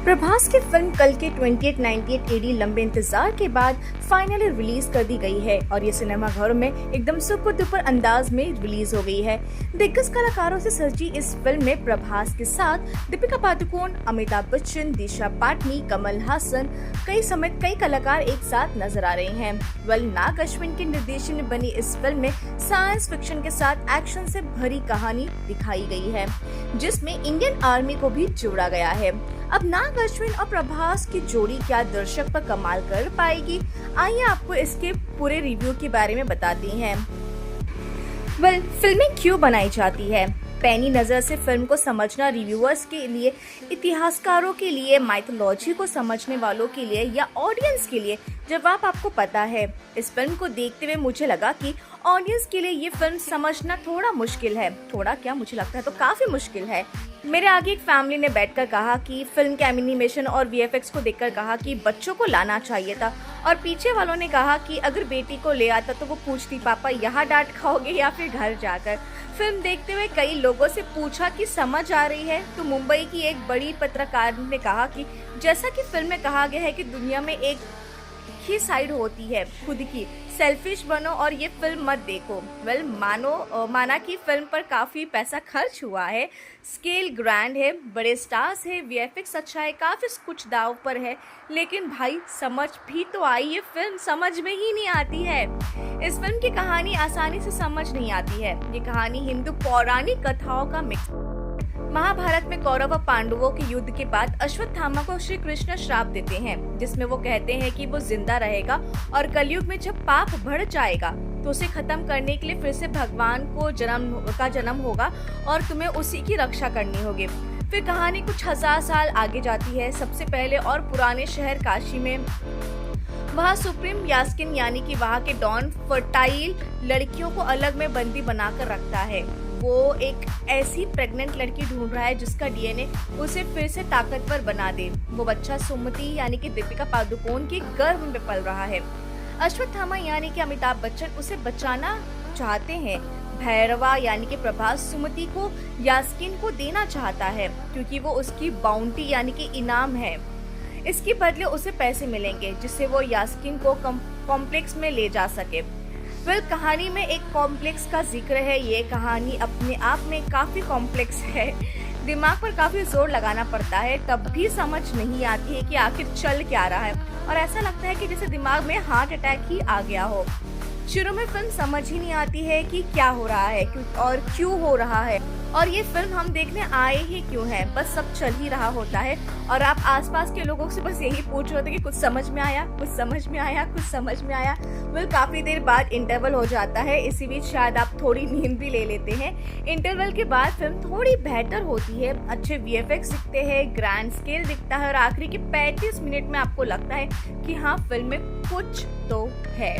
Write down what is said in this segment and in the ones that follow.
प्रभास की फिल्म कल के 2898 एडी लंबे इंतजार के बाद फाइनली रिलीज कर दी गई है और ये सिनेमाघरों में एकदम सुपर डुपर अंदाज में रिलीज हो गई है। दिग्गज कलाकारों से सजी इस फिल्म में प्रभास के साथ दीपिका पादुकोण, अमिताभ बच्चन, दिशा पाटनी, कमल हासन समेत कई कलाकार एक साथ नजर आ रहे हैं। नाग अश्विन के निर्देशन में बनी इस फिल्म में साइंस फिक्शन के साथ एक्शन से भरी कहानी दिखाई गई है, जिसमें इंडियन आर्मी को भी जोड़ा गया है। अब नाग अश्विन और प्रभास की जोड़ी क्या दर्शक पर कमाल कर पाएगी? आइए आपको इसके पूरे रिव्यू के बारे में बताते हैं। फिल्में क्यों बनाई जाती है? पैनी नजर से फिल्म को समझना रिव्यूअर्स के लिए, इतिहासकारों के लिए, माइथोलॉजी को समझने वालों के लिए या ऑडियंस के लिए, जवाब आपको पता है। इस फिल्म को देखते हुए मुझे लगा कि ऑडियंस के लिए ये फिल्म समझना थोड़ा मुश्किल है। थोड़ा क्या, मुझे लगता है तो काफी मुश्किल है। मेरे आगे एक फैमिली ने बैठकर कहा कि फिल्म के एनिमेशन और वीएफएक्स को देखकर कहा कि बच्चों को लाना चाहिए था, और पीछे वालों ने कहा कि अगर बेटी को ले आता तो वो पूछती पापा यहाँ डांट खाओगे या फिर घर जाकर। फिल्म देखते हुए कई लोगों से पूछा कि समझ आ रही है, तो मुंबई की एक बड़ी पत्रकार ने कहा कि जैसा कि फिल्म में कहा गया है कि दुनिया में एक ही साइड होती है, खुद की, सेल्फिश बनो और ये फिल्म मत देखो। माना कि फिल्म पर काफी पैसा खर्च हुआ है, स्केल ग्रैंड है, बड़े स्टार्स है, वीएफएक्स अच्छा है, काफी कुछ दाव पर है, लेकिन भाई समझ भी तो आई, ये फिल्म समझ में ही नहीं आती है। इस फिल्म की कहानी आसानी से समझ नहीं आती है। ये कहानी हिंदू पौराणिक कथाओं का मिक्स। महाभारत में कौरव और पांडवों के युद्ध के बाद अश्वत्थामा को श्री कृष्ण श्राप देते हैं, जिसमें वो कहते हैं कि वो जिंदा रहेगा और कलयुग में जब पाप बढ़ जाएगा तो उसे खत्म करने के लिए फिर से भगवान को जन्म होगा और तुम्हें उसी की रक्षा करनी होगी। फिर कहानी कुछ 1000 साल आगे जाती है। सबसे पहले और पुराने शहर काशी में वहाँ सुप्रीम यास्किन यानी कि वहाँ के डॉन फर्टाइल लड़कियों को अलग में बंदी बनाकर रखता है। वो एक ऐसी प्रेग्नेंट लड़की ढूंढ रहा है जिसका डीएनए उसे फिर से ताकतवर बना दे। वो बच्चा सुमति यानी कि दीपिका पादुकोण के गर्भ में पल रहा है। अश्वत्थामा यानी कि अमिताभ बच्चन उसे बचाना चाहते हैं। भैरवा यानी कि प्रभास सुमति को यास्किन को देना चाहता है, क्योंकि वो उसकी बाउंटी यानी कि इनाम है। इसके बदले उसे पैसे मिलेंगे जिससे वो यास्किन को कॉम्प्लेक्स में ले जा सके। कहानी में एक कॉम्प्लेक्स का जिक्र है। ये कहानी अपने आप में काफी कॉम्प्लेक्स है। दिमाग पर काफी जोर लगाना पड़ता है, तब भी समझ नहीं आती है कि आखिर चल क्या रहा है, और ऐसा लगता है कि जैसे दिमाग में हार्ट अटैक ही आ गया हो। शुरू में फिल्म समझ ही नहीं आती है कि क्या हो रहा है और क्यों हो रहा है, और ये फिल्म हम देखने आए ही क्यों हैं। बस सब चल ही रहा होता है और आप आसपास के लोगों से बस यही पूछ रहे होते कि कुछ समझ में आया, कुछ समझ में आया, कुछ समझ में आया। काफी देर बाद इंटरवल हो जाता है। इसी बीच शायद आप थोड़ी नींद भी ले लेते हैं। इंटरवल के बाद फिल्म थोड़ी बेहतर होती है। अच्छे वीएफएक्स दिखते हैं, ग्रैंड स्केल दिखता है और आखिरी के 35 मिनट में आपको लगता है कि हाँ, फिल्म में कुछ तो है,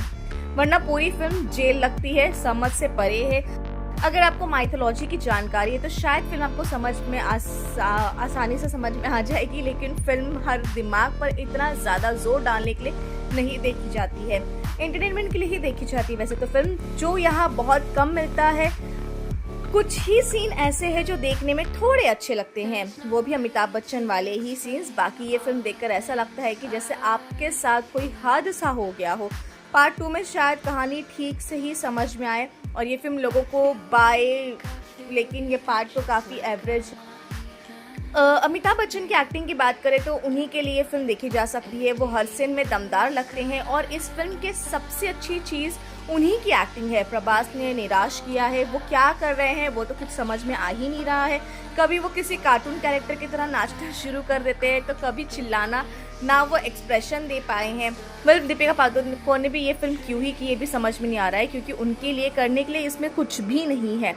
वरना पूरी फिल्म जेल लगती है, समझ से परे है। अगर आपको माइथोलॉजी की जानकारी है तो शायद फिल्म आपको समझ में आसानी से समझ में आ जाएगी, लेकिन फिल्म हर दिमाग पर इतना ज्यादा जोर डालने के लिए नहीं देखी जाती है, एंटरटेनमेंट के लिए ही देखी जाती है। वैसे तो फिल्म जो यहाँ बहुत कम मिलता है, कुछ ही सीन ऐसे हैं जो देखने में थोड़े अच्छे लगते हैं, वो भी अमिताभ बच्चन वाले ही सीन्स। बाकी ये फिल्म देखकर ऐसा लगता है कि जैसे आपके साथ कोई हादसा हो गया हो। पार्ट 2 में शायद कहानी ठीक से ही समझ में आए और ये फिल्म लोगों को लेकिन ये पार्ट तो काफ़ी एवरेज। अमिताभ बच्चन की एक्टिंग की बात करें तो उन्हीं के लिए फिल्म देखी जा सकती है। वो हर सीन में दमदार लगते हैं और इस फिल्म के सबसे अच्छी चीज़ उन्हीं की एक्टिंग है। प्रभास ने निराश किया है। वो क्या कर रहे हैं वो तो कुछ समझ में आ ही नहीं रहा है। कभी वो किसी कार्टून कैरेक्टर की तरह नाचना शुरू कर देते हैं तो कभी चिल्लाना, ना वो एक्सप्रेशन दे पाए हैं। दीपिका पादुकोण ने भी ये फिल्म क्यों ही की ये भी समझ में नहीं आ रहा है, क्योंकि उनके लिए करने के लिए इसमें कुछ भी नहीं है।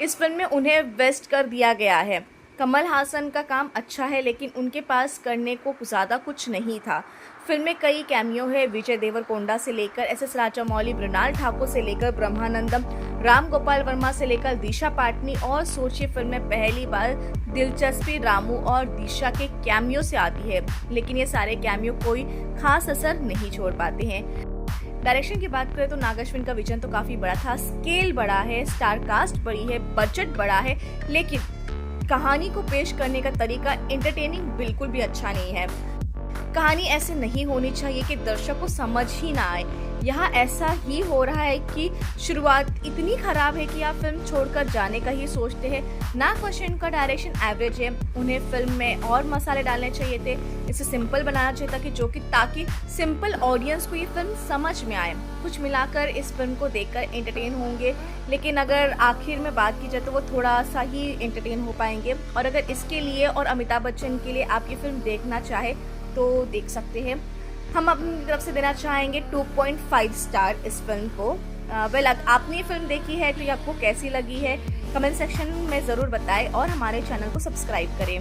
इस फिल्म में उन्हें वेस्ट कर दिया गया है। कमल हासन का काम अच्छा है, लेकिन उनके पास करने को ज़्यादा कुछ नहीं था। फिल्म में कई कैमियो है, विजय देवरकोंडा से लेकर एस.एस. राजामौली, मृणाल ठाकुर से लेकर ब्रह्मानंदम, राम गोपाल वर्मा से लेकर दिशा पाटनी, और सोचिए फिल्म में पहली बार दिलचस्पी रामू और दिशा के कैमियो से आती है, लेकिन ये सारे कैमियो कोई खास असर नहीं छोड़ पाते हैं। डायरेक्शन की बात करें तो नाग अश्विन का विजन तो काफी बड़ा था, स्केल बड़ा है, स्टार कास्ट बड़ी है, बजट बड़ा है, लेकिन कहानी को पेश करने का तरीका एंटरटेनिंग बिल्कुल भी अच्छा नहीं है। कहानी ऐसे नहीं होनी चाहिए कि दर्शक को समझ ही ना आए। यहाँ ऐसा ही हो रहा है कि शुरुआत इतनी खराब है कि आप फिल्म छोड़कर जाने का ही सोचते हैं। ना क्वेश्चन का डायरेक्शन एवरेज है, उन्हें फिल्म में और मसाले डालने चाहिए थे, इसे सिंपल बनाना चाहिए ताकि सिंपल ऑडियंस को ये फिल्म समझ में आए। कुछ मिलाकर इस फिल्म को देखकर एंटरटेन होंगे, लेकिन अगर आखिर में बात की जाए तो वो थोड़ा सा ही एंटरटेन हो पाएंगे। और अगर इसके लिए और अमिताभ बच्चन के लिए आप ये फिल्म देखना चाहे तो देख सकते हैं। हम अपनी तरफ से देना चाहेंगे 2.5 स्टार इस फिल्म को। वेल आपने ये फिल्म देखी है तो ये आपको कैसी लगी है कमेंट सेक्शन में ज़रूर बताएं और हमारे चैनल को सब्सक्राइब करें।